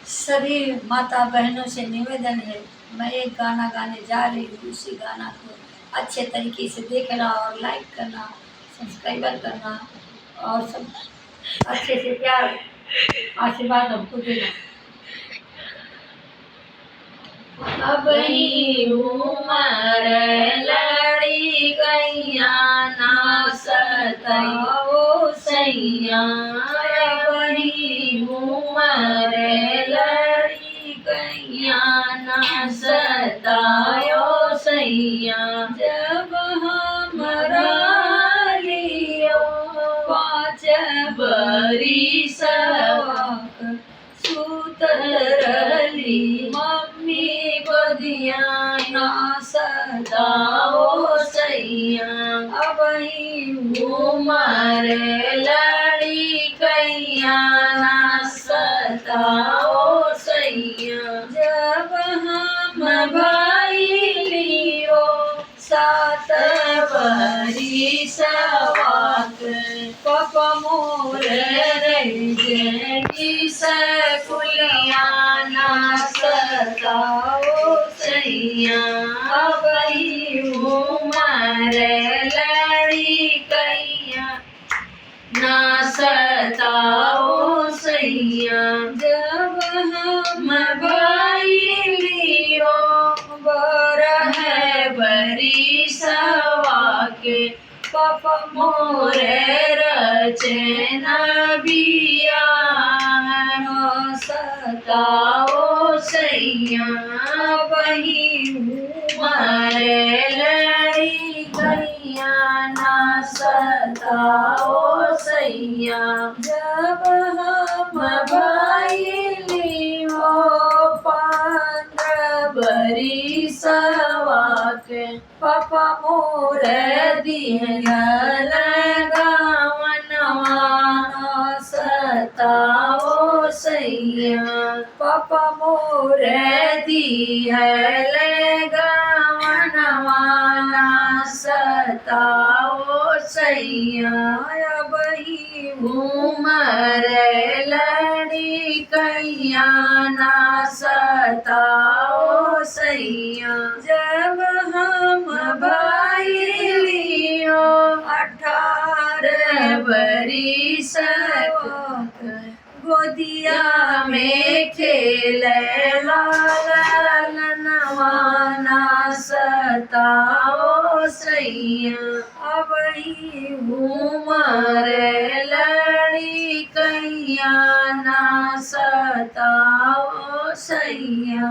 सभी माता बहनों से निवेदन है, मैं एक गाना गाने जा रही हूँ। उसी गाना को अच्छे तरीके से देखना और लाइक करना, सब्सक्राइबर करना और सब अच्छे से प्यार आशीर्वाद हमको देना। अब ही उमर लड़ी गैया ना सताओ सैया। अब ही उमर लड़ी गैया ना सताओ सैया। जब हमरा लियो 5 बरिस सुतल रहली मम्मी गोदिया ना सताओ सैया। अब ही उमर लड़ी कैया ना सताओ सैया। जब हम भाई लियो 7 बरिस पापा मोर जेठी सकुलिया ना सताओ सैया। अब ही उमर लड़ी कैया ना सताओ सैया। जब हम भाई लियो बरह बरिसवा के पापा मोरे रचना बिया न सताओ सैया। वही मारे लड़ी गैया ना सताओ सैया। जब हम भाई लियो 15 बरिसवा के पापा मोर दिहल गावनवा ना सताओ सैया। पापा मोर दिहल गावनवा ना सताओ सैया। वही उमर लड़ी कैया ना सताओ सैया। जब हम भाई लियो 18 बरिस गोदिया में खेले लालनवा ना सताओ सैया। वही उमर लड़ी कैया ना सताओ सैया।